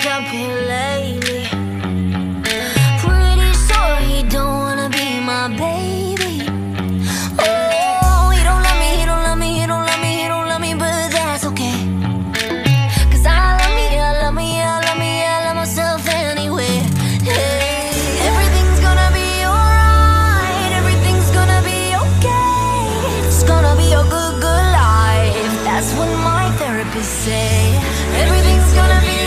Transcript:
up here lately. Pretty sure he don't wanna be my baby. Oh, he don't love me, he don't love me, he don't love me, he don't love me, but that's okay. 'Cause I love me, I love me, I love me, I love myself anyway. Hey, everything's gonna be alright, everything's gonna be okay. It's gonna be a good, good life. That's what my therapist say. Everything's gonna be